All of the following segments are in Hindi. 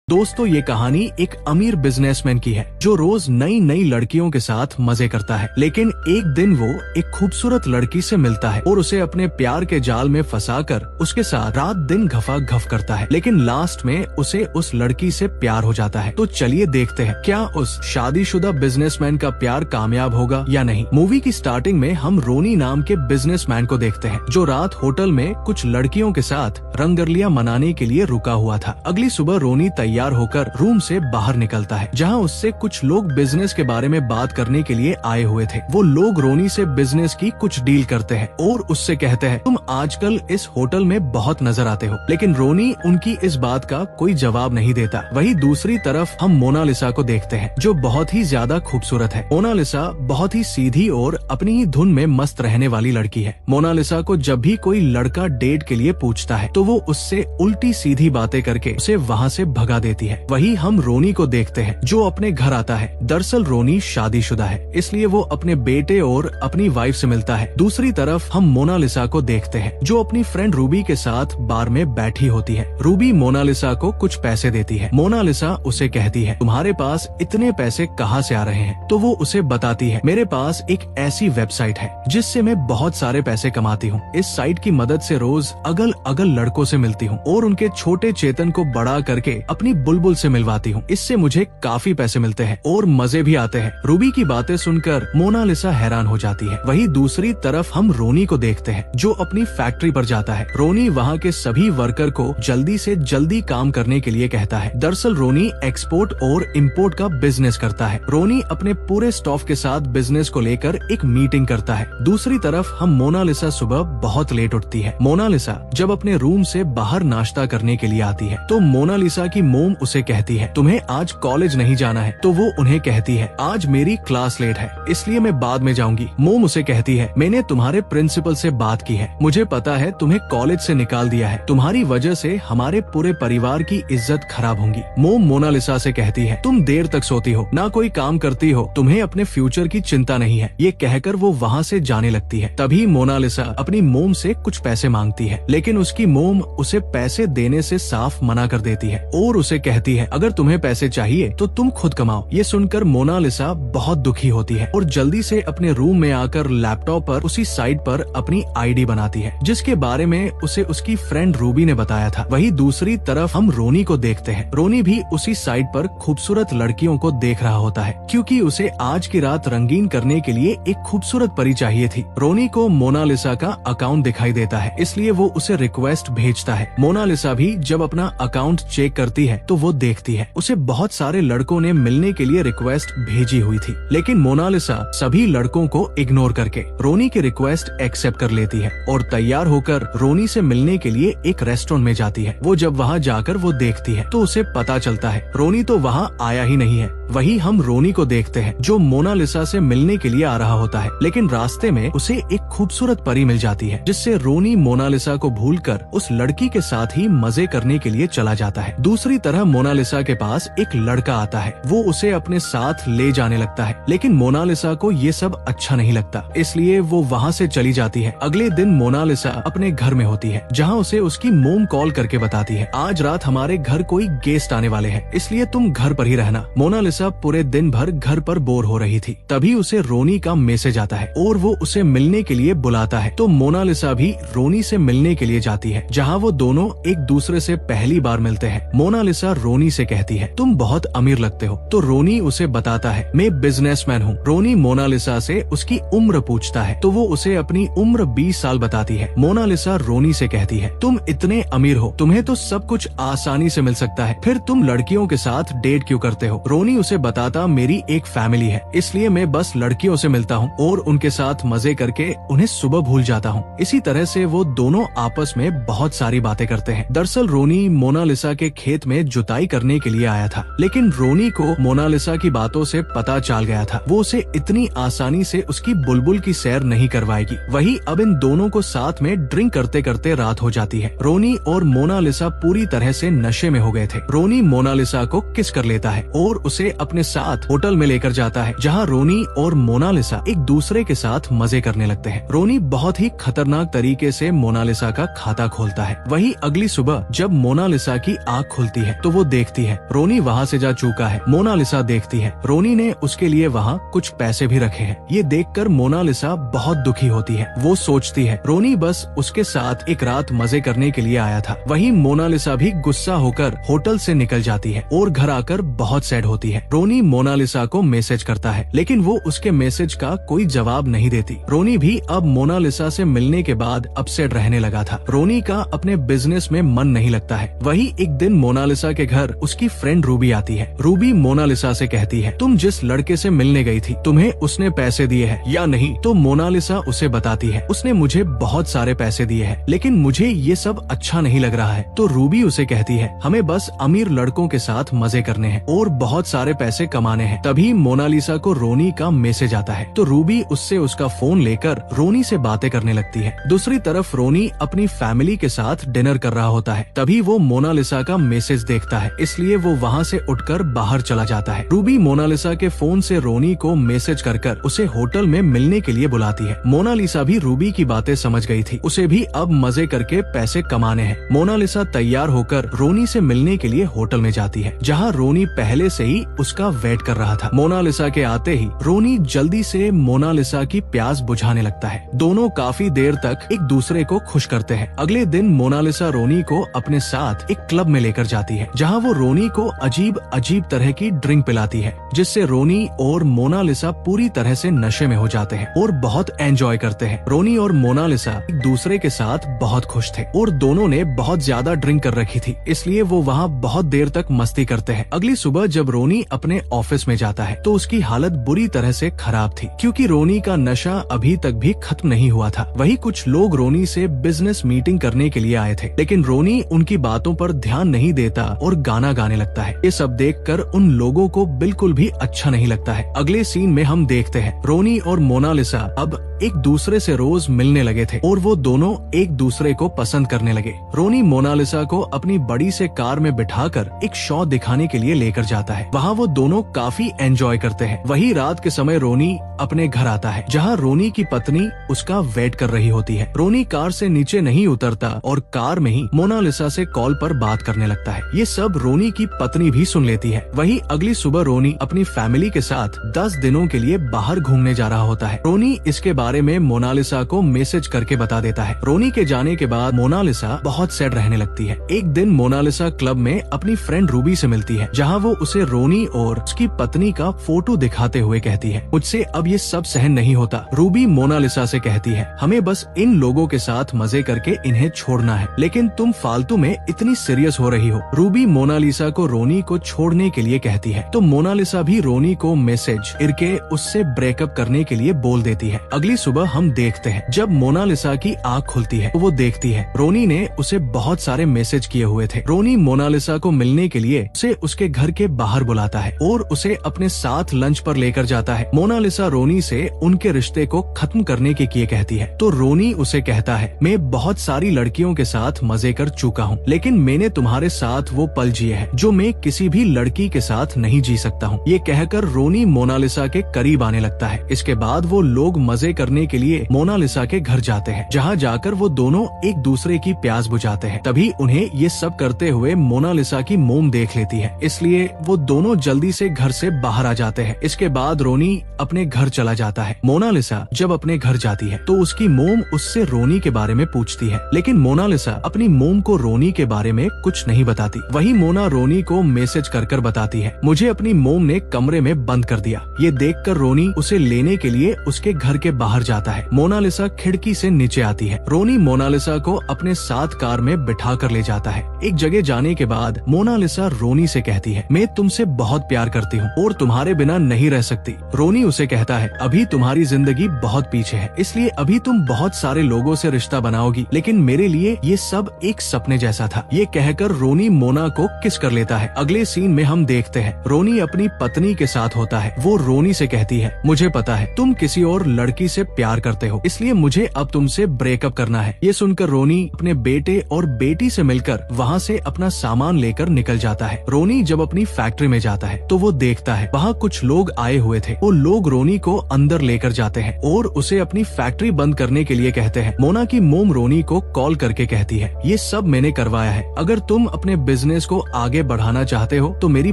दोस्तों ये कहानी एक अमीर बिजनेसमैन की है जो रोज नई नई लड़कियों के साथ मजे करता है। लेकिन एक दिन वो एक खूबसूरत लड़की से मिलता है और उसे अपने प्यार के जाल में फंसाकर उसके साथ रात दिन घफा घफ करता है। लेकिन लास्ट में उसे उस लड़की से प्यार हो जाता है। तो चलिए देखते हैं क्या उस शादीशुदा बिजनेसमैन का प्यार कामयाब होगा या नहीं। मूवी की स्टार्टिंग में हम रोनी नाम के बिजनेसमैन को देखते हैं जो रात होटल में कुछ लड़कियों के साथ रंगरलियां मनाने के लिए रुका हुआ था। अगली सुबह रोनी तैयार होकर रूम से बाहर निकलता है जहां उससे कुछ लोग बिजनेस के बारे में बात करने के लिए आए हुए थे। वो लोग रोनी से बिजनेस की कुछ डील करते हैं और उससे कहते हैं तुम आजकल इस होटल में बहुत नजर आते हो। लेकिन रोनी उनकी इस बात का कोई जवाब नहीं देता। वहीं दूसरी तरफ हम मोनालिसा को देखते हैं जो बहुत ही ज्यादा खूबसूरत है। मोनालिसा बहुत ही सीधी और अपनी ही धुन में मस्त रहने वाली लड़की है। मोनालिसा को जब भी कोई लड़का डेट के लिए पूछता है तो वो उससे उल्टी सीधी बातें करके उसे वहाँ से भगा देती है। वही हम रोनी को देखते हैं जो अपने घर आता है। दरअसल रोनी शादीशुदा है इसलिए वो अपने बेटे और अपनी वाइफ से मिलता है। दूसरी तरफ हम मोनालिसा को देखते हैं जो अपनी फ्रेंड रूबी के साथ बार में बैठी होती है। रूबी मोनालिसा को कुछ पैसे देती है। मोनालिसा उसे कहती है तुम्हारे पास इतने पैसे कहाँ से आ रहे हैं। तो वो उसे बताती है मेरे पास एक ऐसी वेबसाइट है जिससे मैं बहुत सारे पैसे कमाती हूँ। इस साइट की मदद से रोज अगल अगल लड़कों से मिलती हूँ और उनके छोटे चेतन को बड़ा करके अपनी बुलबुल से मिलवाती हूँ। इससे मुझे काफी पैसे मिलते हैं और मजे भी आते हैं। रूबी की बातें सुनकर मोनालिसा हैरान हो जाती है। वहीं दूसरी तरफ हम रोनी को देखते हैं जो अपनी फैक्ट्री पर जाता है। रोनी वहाँ के सभी वर्कर को जल्दी से जल्दी काम करने के लिए कहता है। दरअसल रोनी एक्सपोर्ट और इम्पोर्ट का बिजनेस करता है। रोनी अपने पूरे स्टाफ के साथ बिजनेस को लेकर एक मीटिंग करता है। दूसरी तरफ हम मोनालिसा सुबह बहुत लेट उठती है। मोनालिसा जब अपने रूम से बाहर नाश्ता करने के लिए आती है तो मोनालिसा की मोम उसे कहती है तुम्हें आज कॉलेज नहीं जाना है। तो वो उन्हें कहती है आज मेरी क्लास लेट है इसलिए मैं बाद में जाऊंगी। मोम उसे कहती है मैंने तुम्हारे प्रिंसिपल से बात की है। मुझे पता है तुम्हें कॉलेज से निकाल दिया है। तुम्हारी वजह से हमारे पूरे परिवार की इज्जत खराब होगी। मोम मोनालिसा से कहती है तुम देर तक सोती हो ना कोई काम करती हो। तुम्हें अपने फ्यूचर की चिंता नहीं है। ये कहकर वो वहाँ से जाने लगती है। तभी मोनालिसा अपनी मोम से कुछ पैसे मांगती है लेकिन उसकी मोम उसे पैसे देने से साफ मना कर देती है और उसे कहती है अगर तुम्हें पैसे चाहिए तो तुम खुद कमाओ। ये सुनकर मोनालिसा बहुत दुखी होती है और जल्दी से अपने रूम में आकर लैपटॉप पर उसी साइट पर अपनी आईडी बनाती है जिसके बारे में उसे उसकी फ्रेंड रूबी ने बताया था। वहीं दूसरी तरफ हम रोनी को देखते हैं। रोनी भी उसी साइट पर खूबसूरत लड़कियों को देख रहा होता है क्योंकि उसे आज की रात रंगीन करने के लिए एक खूबसूरत परी चाहिए थी। रोनी को मोनालिसा का अकाउंट दिखाई देता है इसलिए वो उसे रिक्वेस्ट भेजता है। मोनालिसा भी जब अपना अकाउंट चेक करती है तो वो देखती है उसे बहुत सारे लड़कों ने मिलने के लिए रिक्वेस्ट भेजी हुई थी। लेकिन मोनालिसा सभी लड़कों को इग्नोर करके रोनी की रिक्वेस्ट एक्सेप्ट कर लेती है और तैयार होकर रोनी से मिलने के लिए एक रेस्टोरेंट में जाती है। वो जब वहाँ जाकर वो देखती है तो उसे पता चलता है रोनी तो वहाँ आया ही नहीं है। वही हम रोनी को देखते हैं जो मोनालिसा से मिलने के लिए आ रहा होता है लेकिन रास्ते में उसे एक खूबसूरत परी मिल जाती है जिससे रोनी मोनालिसा को भूलकर उस लड़की के साथ ही मजे करने के लिए चला जाता है। दूसरी तरह मोनालिसा के पास एक लड़का आता है। वो उसे अपने साथ ले जाने लगता है लेकिन मोनालिसा को ये सब अच्छा नहीं लगता इसलिए वो वहाँ से चली जाती है। अगले दिन मोनालिसा अपने घर में होती है जहाँ उसे उसकी मोम कॉल करके बताती है आज रात हमारे घर कोई गेस्ट आने वाले हैं इसलिए तुम घर पर ही रहना। मोनालिसा पूरे दिन भर घर पर बोर हो रही थी। तभी उसे रोनी का मैसेज आता है और वो उसे मिलने के लिए बुलाता है। तो मोनालिसा भी रोनी से मिलने के लिए जाती है जहाँ वो दोनों एक दूसरे से पहली बार मिलते हैं। मोनालिसा रोनी से कहती है तुम बहुत अमीर लगते हो। तो रोनी उसे बताता है मैं बिजनेसमैन हूँ। रोनी मोनालिसा से उसकी उम्र पूछता है तो वो उसे अपनी उम्र 20 साल बताती है। मोनालिसा रोनी से कहती है तुम इतने अमीर हो तुम्हें तो सब कुछ आसानी से मिल सकता है फिर तुम लड़कियों के साथ डेट क्यों करते हो। रोनी उसे बताता मेरी एक फैमिली है इसलिए मैं बस लड़कियों से मिलता हूँ और उनके साथ मजे करके उन्हें सुबह भूल जाता हूँ। इसी तरह से वो दोनों आपस में बहुत सारी बातें करते हैं। दरअसल रोनी मोनालिसा के खेत में जुताई करने के लिए आया था लेकिन रोनी को मोनालिसा की बातों से पता चल गया था वो उसे इतनी आसानी से उसकी बुलबुल की सैर नहीं करवाएगी। वही अब इन दोनों को साथ में ड्रिंक करते करते रात हो जाती है। रोनी और मोनालिसा पूरी तरह से नशे में हो गए थे। रोनी मोनालिसा को किस कर लेता है और उसे अपने साथ होटल में लेकर जाता है जहाँ रोनी और मोनालिसा एक दूसरे के साथ मजे करने लगते हैं। रोनी बहुत ही खतरनाक तरीके से मोनालिसा का खाता खोलता है। वही अगली सुबह जब मोनालिसा की आँख खुलती है तो वो देखती है रोनी वहाँ से जा चुका है। मोनालिसा देखती है रोनी ने उसके लिए वहाँ कुछ पैसे भी रखे हैं। ये देखकर मोनालिसा बहुत दुखी होती है। वो सोचती है रोनी बस उसके साथ एक रात मजे करने के लिए आया था। वहीं मोनालिसा भी गुस्सा होकर होटल से निकल जाती है और घर आकर बहुत सैड होती है। रोनी मोनालिसा को मैसेज करता है लेकिन वो उसके मैसेज का कोई जवाब नहीं देती। रोनी भी अब मोनालिसा से मिलने के बाद अपसेट रहने लगा था। रोनी का अपने बिजनेस में मन नहीं लगता है। वही एक दिन मोनालिसा के घर उसकी फ्रेंड रूबी आती है। रूबी मोनालिसा से कहती है तुम जिस लड़के से मिलने गई थी तुम्हें उसने पैसे दिए हैं या नहीं? तो मोनालिसा उसे बताती है उसने मुझे बहुत सारे पैसे दिए हैं लेकिन मुझे ये सब अच्छा नहीं लग रहा है। तो रूबी उसे कहती है हमें बस अमीर लड़कों के साथ मजे करने हैं और बहुत सारे पैसे कमाने हैं। तभी मोनालिसा को रोनी का मैसेज आता है तो रूबी उससे उसका फोन लेकर रोनी से बातें करने लगती है। दूसरी तरफ रोनी अपनी फैमिली के साथ डिनर कर रहा होता है। तभी वो मोनालिसा का मैसेज देखता है इसलिए वो वहाँ से उठकर बाहर चला जाता है। रूबी मोनालिसा के फोन से रोनी को मैसेज कर उसे होटल में मिलने के लिए बुलाती है। मोनालिसा भी रूबी की बातें समझ गई थी। उसे भी अब मजे करके पैसे कमाने हैं। मोनालिसा तैयार होकर रोनी से मिलने के लिए होटल में जाती है जहाँ रोनी पहले से ही उसका वेट कर रहा था। मोनालिसा के आते ही रोनी जल्दी से मोनालिसा की प्यास बुझाने लगता है। दोनों काफी देर तक एक दूसरे को खुश करते हैं। अगले दिन मोनालिसा रोनी को अपने साथ एक क्लब में लेकर जाती है जहाँ वो रोनी को अजीब अजीब तरह की ड्रिंक पिलाती है जिससे रोनी और मोनालिसा पूरी तरह से नशे में हो जाते हैं और बहुत एंजॉय करते हैं। रोनी और मोनालिसा एक दूसरे के साथ बहुत खुश थे और दोनों ने बहुत ज्यादा ड्रिंक कर रखी थी इसलिए वो वहाँ बहुत देर तक मस्ती करते हैं। अगली सुबह जब रोनी अपने ऑफिस में जाता है तो उसकी हालत बुरी तरह से खराब थी क्योंकि रोनी का नशा अभी तक भी खत्म नहीं हुआ था। वही कुछ लोग रोनी से बिजनेस मीटिंग करने के लिए आए थे लेकिन रोनी उनकी बातों पर ध्यान नहीं देता और गाना गाने लगता है। ये सब देखकर उन लोगों को बिल्कुल भी अच्छा नहीं लगता है। अगले सीन में हम देखते हैं रोनी और मोनालिसा अब एक दूसरे से रोज मिलने लगे थे और वो दोनों एक दूसरे को पसंद करने लगे। रोनी मोनालिसा को अपनी बड़ी से कार में बिठाकर एक शो दिखाने के लिए लेकर जाता है। वहाँ वो दोनों काफी एंजॉय करते हैं। वही रात के समय रोनी अपने घर आता है जहाँ रोनी की पत्नी उसका वेट कर रही होती है। रोनी कार से नीचे नहीं उतरता और कार में ही मोनालिसा से कॉल पर बात करने लगता है। ये सब रोनी की पत्नी भी सुन लेती है। वही अगली सुबह रोनी अपनी फैमिली के साथ 10 दिनों के लिए बाहर घूमने जा रहा होता है। रोनी इसके बारे में मोनालिसा को मैसेज करके बता देता है। रोनी के जाने के बाद मोनालिसा बहुत सैड रहने लगती है। एक दिन मोनालिसा क्लब में अपनी फ्रेंड रूबी से मिलती है जहाँ वो उसे रोनी और उसकी पत्नी का फोटो दिखाते हुए कहती है मुझसे अब ये सब सहन नहीं होता। रूबी मोनालिसा से कहती है हमें बस इन लोगों के साथ मजे करके इन्हें छोड़ना है लेकिन तुम फालतू में इतनी सीरियस हो रही हो। रूबी मोनालिसा को रोनी को छोड़ने के लिए कहती है तो मोनालिसा भी रोनी को मैसेज करके उससे ब्रेकअप करने के लिए बोल देती है। अगली सुबह हम देखते हैं जब मोनालिसा की आँख खुलती है तो वो देखती है रोनी ने उसे बहुत सारे मैसेज किए हुए थे। रोनी मोनालिसा को मिलने के लिए उसे उसके घर के बाहर बुलाता है और उसे अपने साथ लंच पर लेकर जाता है। मोनालिसा रोनी से उनके रिश्ते को खत्म करने के लिए कहती है तो रोनी उसे कहता है मैं बहुत सारी लड़कियों के साथ मजे कर चुका हूँ लेकिन मैंने तुम्हारे साथ वो पल जिए हैं जो मैं किसी भी लड़की के साथ नहीं जी सकता हूँ। ये कहकर रोनी मोनालिसा के करीब आने लगता है। इसके बाद वो लोग मजे करने के लिए मोनालिसा के घर जाते हैं जहाँ जाकर वो दोनों एक दूसरे की प्यास बुझाते हैं। तभी उन्हें ये सब करते हुए मोनालिसा की मोम देख लेती है इसलिए वो दोनों जल्दी से घर से बाहर आ जाते हैं। इसके बाद रोनी अपने घर चला जाता है। मोनालिसा जब अपने घर जाती है तो उसकी मोम उससे रोनी के बारे में पूछती है लेकिन मोनालिसा अपनी मोम को रोनी के बारे में कुछ नहीं बताती। वही मोना रोनी को मैसेज कर बताती है मुझे अपनी मोम ने कमरे में बंद कर दिया। ये देखकर रोनी उसे लेने के लिए उसके घर के बाहर जाता है। मोनालिसा खिड़की से नीचे आती है। रोनी मोनालिसा को अपने साथ कार में बिठा कर ले जाता है। एक जगह जाने के बाद मोनालिसा रोनी से कहती है मैं तुमसे बहुत प्यार करती हूँ और तुम्हारे बिना नहीं रह सकती। रोनी उसे कहता है अभी तुम्हारी जिंदगी बहुत पीछे है इसलिए अभी तुम बहुत सारे लोगों से रिश्ता बनाओगी लेकिन मेरे लिए ये सब एक सपने जैसा था। ये कहकर रोनी मोना को किस कर लेता है। अगले सीन में हम देखते हैं रोनी अपनी पत्नी के साथ होता है। वो रोनी से कहती है मुझे पता है तुम किसी और लड़की से प्यार करते हो, इसलिए मुझे अब तुमसे ब्रेकअप करना है। ये सुनकर रोनी अपने बेटे और बेटी से मिलकर वहाँ से अपना सामान लेकर निकल जाता है। रोनी जब अपनी फैक्ट्री में जाता है तो वो देखता है वहाँ कुछ लोग आए हुए थे। वो लोग रोनी को अंदर लेकर जाते हैं और उसे अपनी फैक्ट्री बंद करने के लिए कहते हैं। मोना की मोम रोनी को कॉल करके कहती है, ये सब मैंने करवाया है, अगर तुम अपने बिजनेस को आगे बढ़ाना चाहते हो तो मेरी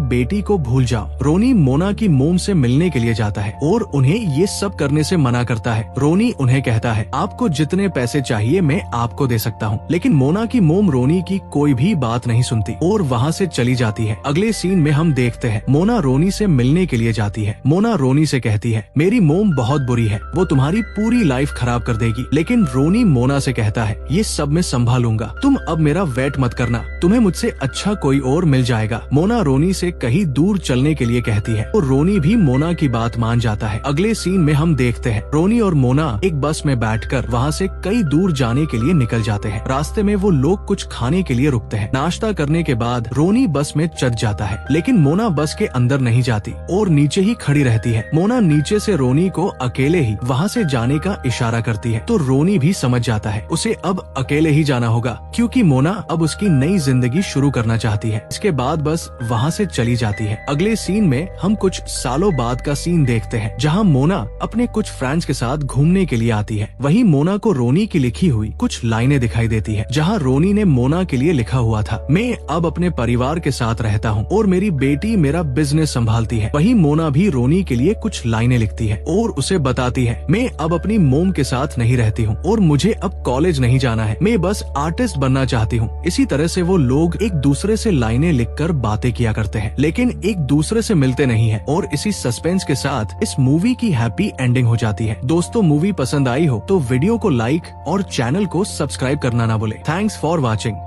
बेटी को भूल जाओ। रोनी मोना की मोम से मिलने के लिए जाता है और उन्हें ये सब करने से मना करता है। रोनी उन्हें कहता है, आपको जितने पैसे चाहिए मैं आपको दे सकता हूँ, लेकिन मोना की मोम रोनी की कोई भी बात नहीं सुनती और वहाँ से चली जाती है। अगले सीन में हम देखते हैं मोना रोनी से मिलने के लिए जाती है। मोना रोनी से कहती है, मेरी मोम बहुत बुरी है, वो तुम्हारी पूरी लाइफ खराब कर देगी। लेकिन रोनी मोना से कहता है, ये सब मैं संभालूंगा, तुम अब मेरा वेट मत करना, तुम्हें मुझसे अच्छा कोई और मिल जाएगा। मोना रोनी से कहीं दूर चलने के लिए कहती है और रोनी भी मोना की बात मान जाता है। अगले सीन में हम देखते हैं रोनी और मोना एक बस में बैठकर वहाँ से कई दूर जाने के लिए निकल जाते हैं। रास्ते में वो लोग कुछ खाने के लिए रुकते हैं। नाश्ता करने के बाद रोनी बस में चढ़ जाता है, लेकिन मोना बस के अंदर नहीं जाती और नीचे ही खड़ी रहती है। मोना नीचे से रोनी को अकेले ही वहाँ से जाने का इशारा करती है तो रोनी भी समझ जाता है उसे अब अकेले ही जाना होगा, क्योंकि मोना अब उसकी नई जिंदगी शुरू करना चाहती है। इसके बाद बस वहाँ से चली जाती है। अगले सीन में हम कुछ सालों बाद का सीन देखते हैं जहाँ मोना अपने कुछ फ्रेंड्स के साथ घूमने के लिए आती है। वहीं मोना को रोनी की लिखी हुई कुछ लाइनें दिखाई देती है जहाँ रोनी ने मोना के लिए लिखा हुआ था, मैं अब अपने परिवार के साथ रहता हूँ और मेरी बेटी मेरा बिजनेस संभालती है। वहीं मोना भी रोनी के लिए कुछ लाइनें लिखती है और उसे बताती है, मैं अब अपनी मोम के साथ नहीं रहती हूँ और मुझे अब कॉलेज नहीं जाना है, मैं बस आर्टिस्ट बनना चाहती हूँ। इसी तरह से वो लोग एक दूसरे से लाइनें लिखकर बातें किया करते हैं, लेकिन एक दूसरे से मिलते नहीं है और इसी सस्पेंस के साथ इस मूवी की हैप्पी एंडिंग हो जाती है। दोस्तों, मूवी पसंद आई हो तो वीडियो को लाइक और चैनल को सब्सक्राइब करना ना भूले। Thanks for watching.